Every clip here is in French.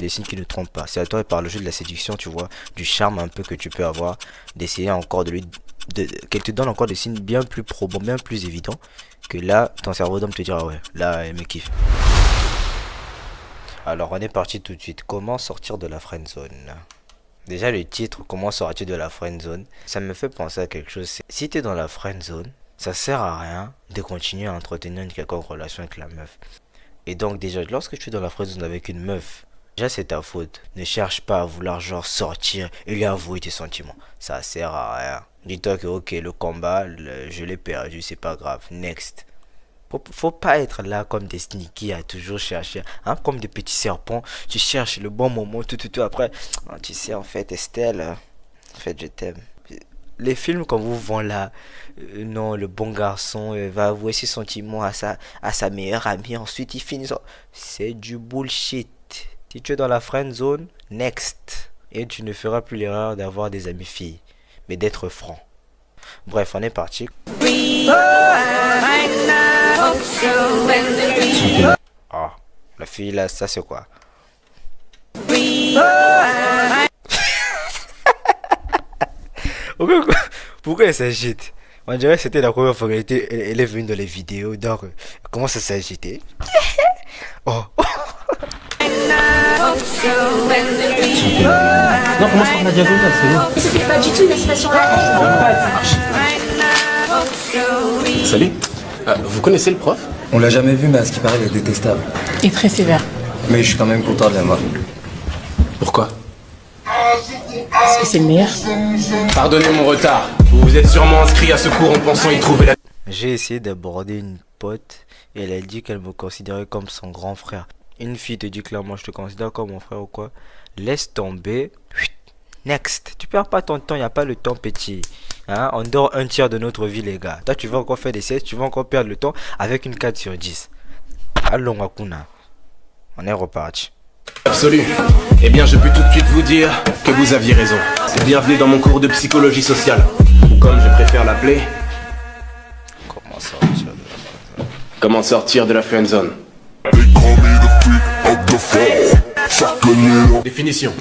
des signes qui ne trompent pas. C'est à toi, par le jeu de la séduction, tu vois, du charme un peu que tu peux avoir, d'essayer encore de lui... qu'elle te donne encore des signes bien plus probants, bien plus évidents, que là, ton cerveau d'homme te dira, ouais, là, elle me kiffe. Alors, on est parti tout de suite. Comment sortir de la friendzone? Déjà, le titre, comment sortir de la friendzone, ça me fait penser à quelque chose. Si t'es dans la friendzone, ça sert à rien de continuer à entretenir une quelconque relation avec la meuf. Et donc déjà, lorsque tu es dans la friendzone avec une meuf, déjà c'est ta faute. Ne cherche pas à vouloir genre sortir et lui avouer tes sentiments. Ça sert à rien. Dis-toi que ok, le combat, je l'ai perdu, c'est pas grave. Next. Faut pas être là comme des sneaky à toujours chercher, hein, comme des petits serpents. Tu cherches le bon moment, tout, après. Oh, tu sais, en fait, Estelle, en fait, je t'aime. Les films qu'on vous vend là, non, le bon garçon va avouer ses sentiments à sa meilleure amie, ensuite il finit ça. C'est du bullshit. Si tu es dans la friend zone, next. Et tu ne feras plus l'erreur d'avoir des amis filles, mais d'être franc. Bref, on est parti. Ah, la fille là, ça c'est quoi? Pourquoi elle s'agite? On dirait que c'était la première fois qu'elle est venue dans les vidéos, donc elle commence à s'agiter. Oh. Non, commence par la diagonale, c'est bon. C'était pas du tout une expression là. Salut. Vous connaissez le prof? On l'a jamais vu, mais à ce qui paraît, il est détestable. Et très sévère. Mais je suis quand même content de l'avoir. Pourquoi? Parce que c'est le meilleur. Pardonnez mon retard. Vous vous êtes sûrement inscrit à ce cours en pensant y trouver la... J'ai essayé d'aborder une pote et elle a dit qu'elle me considérait comme son grand frère. Une fille te dit clairement je te considère comme mon frère ou quoi? Laisse tomber. Next. Tu perds pas ton temps, il n'y a pas le temps petit. Hein? On dort un tiers de notre vie les gars. Toi tu vas encore faire des 16, tu vas encore perdre le temps avec une 4 sur 10. Allons Akuna. On est reparti. Absolue. Eh bien, je peux tout de suite vous dire que vous aviez raison. Bienvenue dans mon cours de psychologie sociale. Ou comme je préfère l'appeler... Comment sortir de la friendzone. Définition.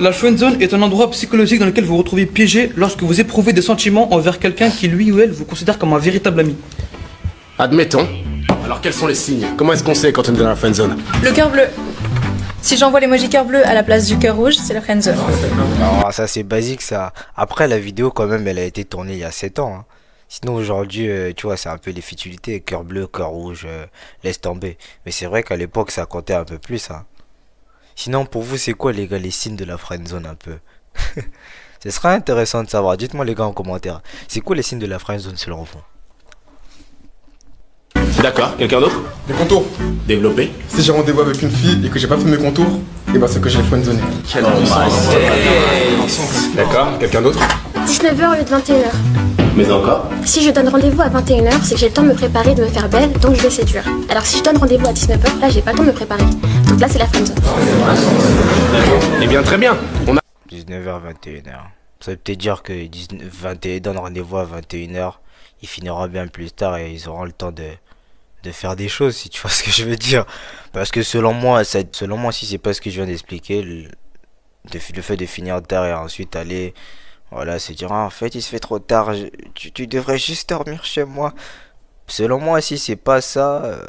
La friendzone est un endroit psychologique dans lequel vous vous retrouvez piégé lorsque vous éprouvez des sentiments envers quelqu'un qui lui ou elle vous considère comme un véritable ami. Admettons. Alors, quels sont les signes? Comment est-ce qu'on sait quand on est dans la friendzone? Le cœur bleu. Si j'envoie l'emoji cœur bleu à la place du cœur rouge, c'est la friendzone. Non, ça c'est basique ça. Après la vidéo quand même, elle a été tournée il y a 7 ans. Hein. Sinon aujourd'hui, tu vois, c'est un peu les futilités. Cœur bleu, cœur rouge, laisse tomber. Mais c'est vrai qu'à l'époque, ça comptait un peu plus. Hein. Sinon, pour vous, c'est quoi les gars les signes de la friendzone un peu? Ce sera intéressant de savoir. Dites-moi les gars en commentaire. C'est quoi les signes de la friendzone selon vous? D'accord, quelqu'un d'autre? Les contours. Développer. Si j'ai rendez-vous avec une fille et que j'ai pas fait mes contours, et bah c'est que j'ai friendzoné. D'accord, quelqu'un d'autre? 19h au lieu de 21h. Mais encore? Si je donne rendez-vous à 21h, c'est que j'ai le temps de me préparer, de me faire belle, donc je vais séduire. Alors si je donne rendez-vous à 19h, là j'ai pas le temps de me préparer. Donc là c'est la friendzone. Eh bien, très bien. On a... 19h, 21h. Ça veut peut-être dire que 21 donne rendez-vous à 21h. Il finira bien plus tard et ils auront le temps de faire des choses, si tu vois ce que je veux dire. Parce que selon moi, si c'est pas ce que je viens d'expliquer, le fait de finir tard et ensuite aller, voilà, se dire, ah, en fait, il se fait trop tard, tu devrais juste dormir chez moi. Selon moi, si c'est pas ça,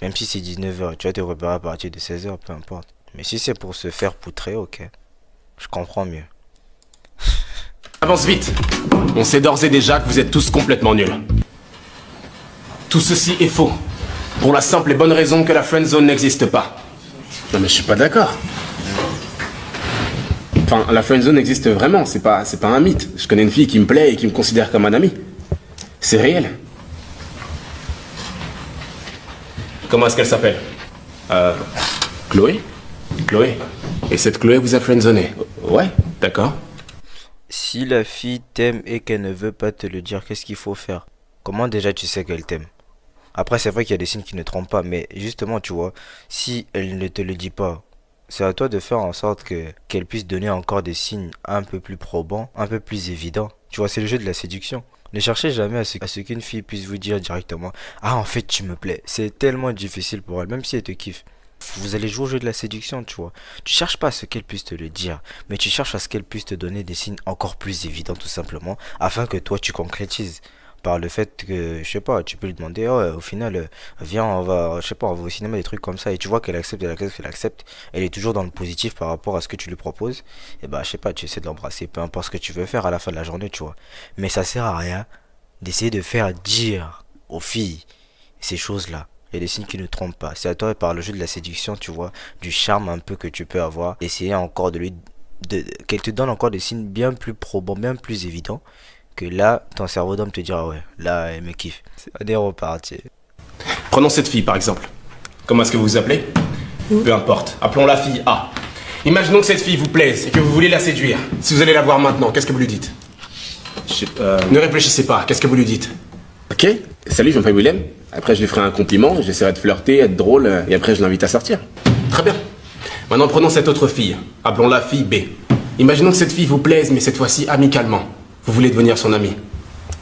même si c'est 19h, tu vas te repérer à partir de 16h, peu importe. Mais si c'est pour se faire poutrer, ok, je comprends mieux. Avance vite. On sait d'ores et déjà que vous êtes tous complètement nuls. Tout ceci est faux. Pour la simple et bonne raison que la friendzone n'existe pas. Non mais je suis pas d'accord. Enfin, la friendzone existe vraiment, c'est pas un mythe. Je connais une fille qui me plaît et qui me considère comme un ami. C'est réel. Comment est-ce qu'elle s'appelle? Chloé? Chloé. Et cette Chloé vous a friendzoné? Ouais, d'accord. Si la fille t'aime et qu'elle ne veut pas te le dire, qu'est-ce qu'il faut faire? Comment déjà tu sais qu'elle t'aime? Après, c'est vrai qu'il y a des signes qui ne trompent pas, mais justement, tu vois, si elle ne te le dit pas, c'est à toi de faire en sorte qu'elle puisse donner encore des signes un peu plus probants, un peu plus évidents. Tu vois, c'est le jeu de la séduction. Ne cherchez jamais à ce qu'une fille puisse vous dire directement « Ah, en fait, tu me plais ». C'est tellement difficile pour elle, même si elle te kiffe. Vous allez jouer au jeu de la séduction, tu vois. Tu cherches pas à ce qu'elle puisse te le dire, mais tu cherches à ce qu'elle puisse te donner des signes encore plus évidents, tout simplement, afin que toi tu concrétises. Par le fait que, je sais pas, tu peux lui demander, oh, au final, viens, on va, je sais pas, on va au cinéma, des trucs comme ça, et tu vois qu'elle accepte, elle est toujours dans le positif par rapport à ce que tu lui proposes, et bah, je sais pas, tu essaies de l'embrasser, peu importe ce que tu veux faire à la fin de la journée, tu vois. Mais ça sert à rien d'essayer de faire dire aux filles ces choses-là. Il y a des signes qui ne trompent pas. C'est à toi, par le jeu de la séduction, tu vois, du charme un peu que tu peux avoir, essayer encore de lui, qu'elle te donne encore des signes bien plus probants, bien plus évidents, que là, ton cerveau d'homme te dira, ouais, là, elle me kiffe. On est reparti. Prenons cette fille par exemple. Comment est-ce que vous vous appelez? Peu importe. Appelons la fille A. Imaginons que cette fille vous plaise et que vous voulez la séduire. Si vous allez la voir maintenant, qu'est-ce que vous lui dites? Ne réfléchissez pas, qu'est-ce que vous lui dites? Ok, salut, je m'appelle Willem. Après, je lui ferai un compliment, j'essaierai de flirter, être drôle, et après, je l'invite à sortir. Très bien. Maintenant, prenons cette autre fille. Appelons-la fille B. Imaginons que cette fille vous plaise, mais cette fois-ci amicalement. Vous voulez devenir son ami.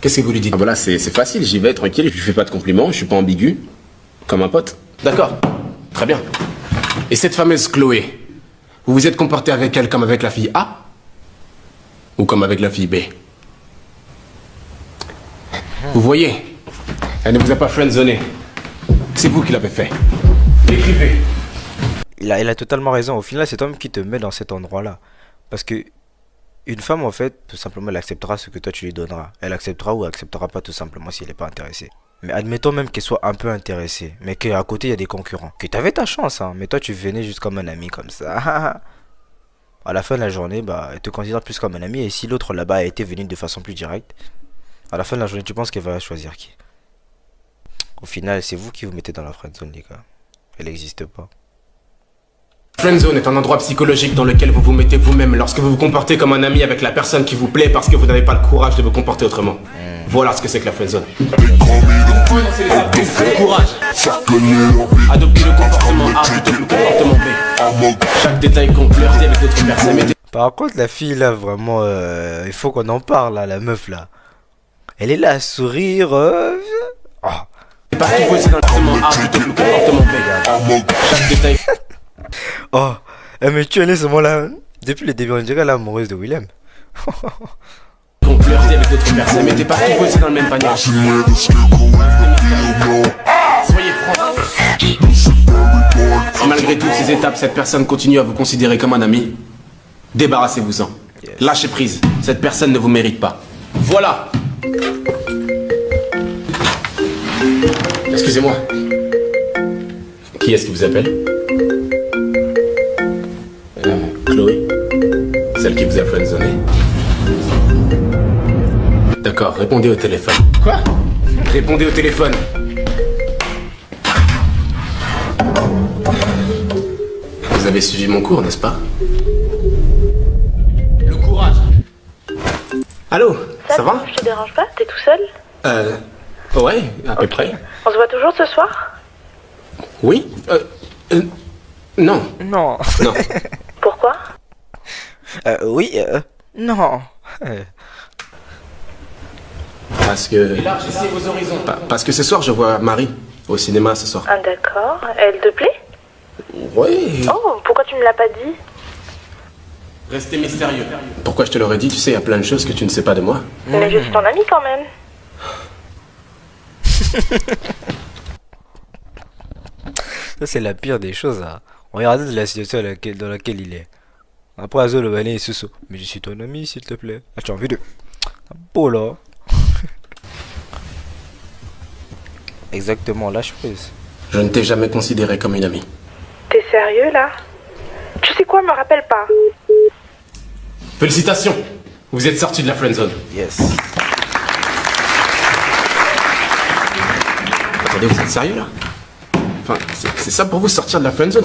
Qu'est-ce que vous lui dites? Ah voilà, c'est facile, j'y vais tranquille, je lui fais pas de compliments, je suis pas ambigu. Comme un pote. D'accord. Très bien. Et cette fameuse Chloé, vous vous êtes comporté avec elle comme avec la fille A? Ou comme avec la fille B? Vous voyez, elle ne vous a pas friendzoné. C'est vous qui l'avez fait. Écrivez. Il a totalement raison. Au final, c'est toi qui te met dans cet endroit-là. Parce que une femme, en fait, tout simplement, elle acceptera ce que toi tu lui donneras. Elle acceptera ou acceptera pas, tout simplement, si elle n'est pas intéressée. Mais admettons même qu'elle soit un peu intéressée, mais qu'à côté, il y a des concurrents. Que tu avais ta chance, hein, mais toi, tu venais juste comme un ami, comme ça. À la fin de la journée, bah, elle te considère plus comme un ami. Et si l'autre là-bas a été venu de façon plus directe, à la fin de la journée, tu penses qu'elle va choisir qui? Au final, c'est vous qui vous mettez dans la friendzone, les gars. Elle n'existe pas. Friendzone est un endroit psychologique dans lequel vous vous mettez vous-même lorsque vous vous comportez comme un ami avec la personne qui vous plaît parce que vous n'avez pas le courage de vous comporter autrement. Voilà ce que c'est que la friendzone. Le courage. Adoptez le comportement A plutôt que le comportement B. Chaque détail compte, flirter avec d'autres personnes. Par contre, la fille là, vraiment, il faut qu'on en parle, là, la meuf là. Elle est là à sourire. Oh. Partout voici dans le comportement A plutôt que le comportement B. Chaque détail. Oh, elle me tue, elle est ce moment-là. Depuis le début, on dirait l'amoureuse de Willem. Compte flirter avec d'autres personnes. Mettez partout voici dans le même panier. Soyez francs. Si malgré toutes ces étapes, cette personne continue à vous considérer comme un ami, débarrassez-vous-en. Yes. Lâchez prise. Cette personne ne vous mérite pas. Voilà. Excusez-moi. Qui est-ce qui vous appelle? Chloé? Celle qui vous a friendzoné? D'accord, répondez au téléphone. Quoi? Répondez au téléphone. Vous avez suivi mon cours, n'est-ce pas? Le courage. Allô, ça va? Je te dérange pas? T'es tout seul? Ouais, à peu près. On se voit toujours ce soir? Oui? Non. Non. Non. Pourquoi? Oui, non. Parce que... Élargissez vos horizons. Parce que ce soir, je vois Marie au cinéma ce soir. Ah d'accord. Elle te plaît? Ouais. Oh, pourquoi tu me l'as pas dit? Restez mystérieux. Pourquoi je te l'aurais dit? Tu sais, il y a plein de choses que tu ne sais pas de moi. Mais je suis ton ami quand même. Ça, c'est la pire des choses. Hein. Regardez de la situation dans laquelle il est. Après, Azo le balai et Suso. Mais je suis ton ami, s'il te plaît. Ah, tu as envie de. Beau là. Exactement, lâche prise. Je ne t'ai jamais considéré comme une amie. T'es sérieux là? Tu sais quoi, me rappelle pas. Félicitations. Vous êtes sorti de la friendzone. Yes. Attendez, vous êtes sérieux là? Enfin, c'est ça pour vous, sortir de la friendzone?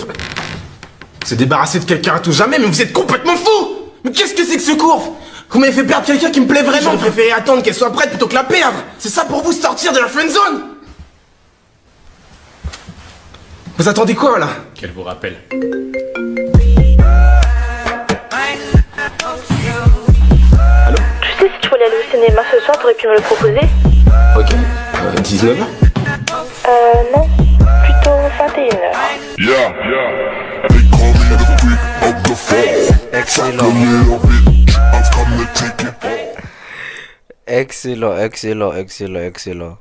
Se débarrasser de quelqu'un à tout jamais, mais vous êtes complètement fou! Mais qu'est-ce que c'est que ce cours? Vous m'avez fait perdre quelqu'un qui me plaît vraiment. J'aurais préféré attendre qu'elle soit prête plutôt que la perdre. C'est ça pour vous, sortir de la friendzone? Vous attendez quoi là? Qu'elle vous rappelle. Allô? Tu sais, si tu voulais aller au cinéma ce soir, t'aurais pu me le proposer? Ok. 19h? Non. Plutôt 21h. Yeah. Excellent, excellent, excellent, excellent.